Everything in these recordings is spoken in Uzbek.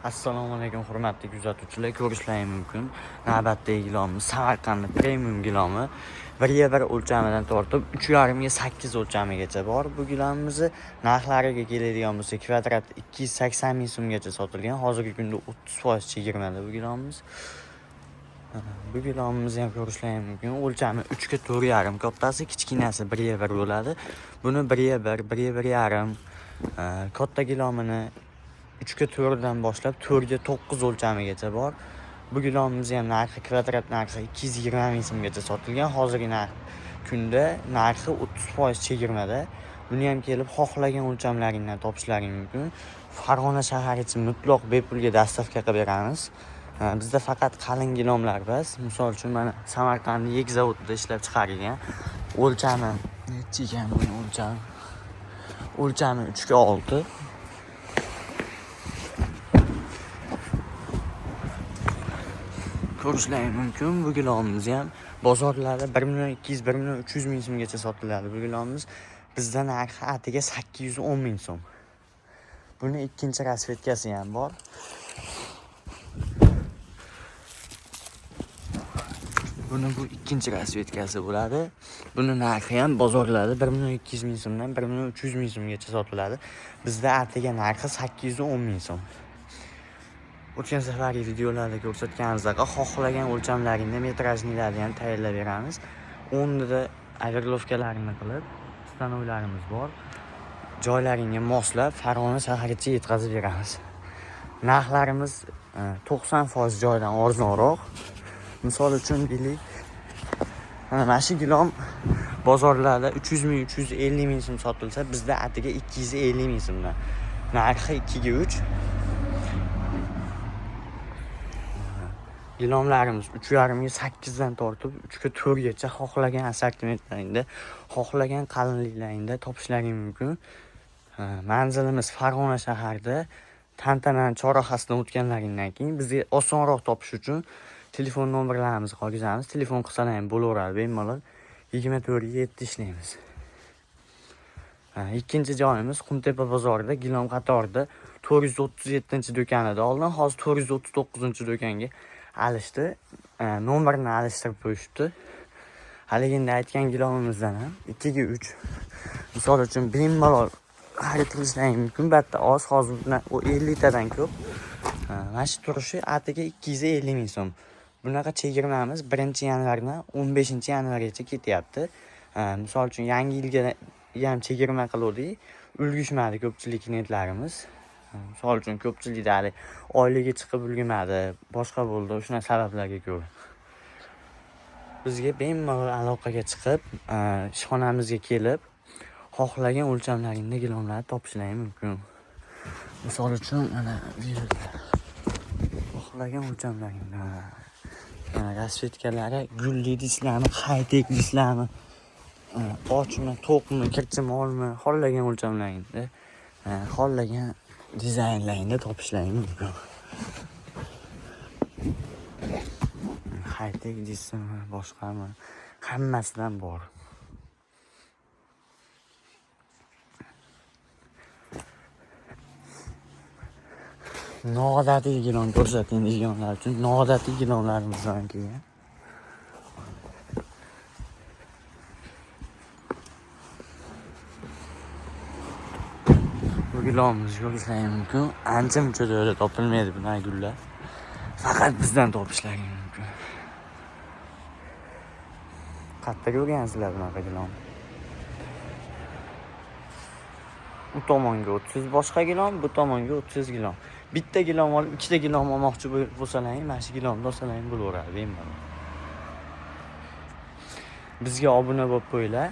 Assalomu alaykum hurmatli kuzatuvchilar, ko'rishlaring mumkin. Navbatdagi gilomimiz Samarqand premium gilomi 1/1 o'lchamidan tortib 3,5 ga 8 o'lchamigacha bor. Bu gilomimizni narxlariga keladigan bo'lsa, kvadrat 280 ming so'mgacha sotilgan. Hozirgi kunda 30% chegirmada bu gilomimiz. Bu gilomimizni ham ko'rishlaring mumkin. O'lchami 3 ga 4,5, kattasi kichkinasi 1/1 bo'ladi. Buni 1/1, 1/1,5 katta gilomini 3 ga 4 dan boshlab 4 ga 9 o'lchamigacha bor. Bu gilomimiz ham narxi kvadrat narxi 220 ming so'mgacha sotilgan. Hozirgi kunda narxi 30% chegirmada. Buni ham kelib xohlagan o'lchamlaringdan topishlaring mumkin. Farg'ona shahar uchun mutlaq bepulga dastavka qilib beramiz. Bizda faqat qalin gilomlar bas. Misol uchun mana Samarqand yek zavodida ishlab chiqarilgan. O'lchami necha ekan bu o'lchami? O'lchami 3 ga 6. Ko'rishlaring mumkin. Bu gilomimiz ham bozorlarda 1,200 1,300 ming so'mgacha sotiladi. Bu gilomimiz bizda narxi atiga 810 ming so'm. Buni ikkinchi rasvetkasi ham bor. Buni bu ikkinchi rasvetkasi bo'ladi. Buni narxi ham bozorlarda 1,200 ming so'mdan 1,300 ming so'mgacha sotiladi. Bizda atiga narxi 810 ming so'm. O'tgan safargi videolarda ko'rsatganimizdek xohlagan o'lchamlaringni, metrajnilarni ham tayyorlab beramiz. 10 da averlovkalarini qilib, stanovlarimiz bor. Joylaringga moslab Farg'ona shaharigacha yetkazib beramiz. Narxlarimiz 90% joydan arzonroq. Misol uchun deylik, mana shu gilom bozorlarda 300 ming, 350 ming so'm sotilsa, bizda atiga 250 ming so'mdan. Narxi 2 ga 3. Gilomlarimiz 3,5 ga 8 dan tortib 3 ga 4 gacha xohlagan assortimentlaringda, xohlagan qalinliklaringda topishlaring mumkin. Manzilimiz Farg'ona shaharida. Tantanani chorrahasidan o'tganlaringdan keyin bizga osonroq topish uchun telefon nomerlarimizni qoldiramiz. Telefon qilsalar ham bo'laveradi, bemalol 24 ga 7 ishlaymiz. Ikkinchi joyimiz Qumtepa bozorida, gilom qatorida 437-do'konida oldin, hozir 439-do'konga alishdi. Nomerni alishtirib qo'yishdi. Haligini aytgan gilomimizdan ham 2 ga 3. Misol uchun bemalol xarid qilishlaring mumkin. Batta oz, hozir 50 tadan ko'p. Mana shu turishi atiga 250 ming so'm. Bunaqa chegirmamiz 1-yanvardan 15-yanvargacha ketyapti. Misol uchun yangi yilga ham chegirma qildik. Ulgishmadi ko'pchilik klientlarimiz. Misol uchun ko'pchilikda oyligi chiqib ulgurmadi, boshqa bo'ldi, shuna sabablarga ko'ra. Bizga bemalol aloqaga chiqib, ishxonamizga kelib, xohlagan o'lchamlaringda gilomlarni topishlaring mumkin. Misol uchun mana bu yerda xohlagan o'lchamlaringda rasvetkalari gulli dislarmi, high-tech dislarmi, ochmi, to'qmi, kirchimi, olmi, xohlagan o'lchamlaringda, xohlagan dizaynlaringda topishlaring mumkin. High-tech dismi, boshqami, hammasidan bor. Noodatiy gilom ko'rsating deganlar uchun noodatiy gilomlarimizdan keyin bu gilomimizni ko'rishlaring mumkin. Ancha-muncha joyda topilmaydi bunday gullar. Faqat bizdan topishlaring mumkin. Qayerda ko'rgansizlar bunaqa gilom? Bu tomonga 30 boshqa gilom, bu tomonga 30 gilom. Bitta gilom olib, ikkita gilom olmoqchi bo'lsalaring, mana shu gilomni olsalaring bo'laveradi, bemalol. Bizga obuna bo'lib qo'yinglar.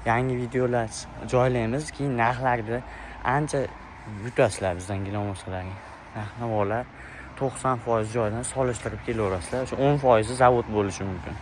Yangi videolar joylaymiz, keyin narxlarda ancha yutasizlar bizdan gilom olsalaring. Narx-navolar 90% joydan solishtirib kelaverasizlar. O'sha 10% zavod bo'lishi mumkin.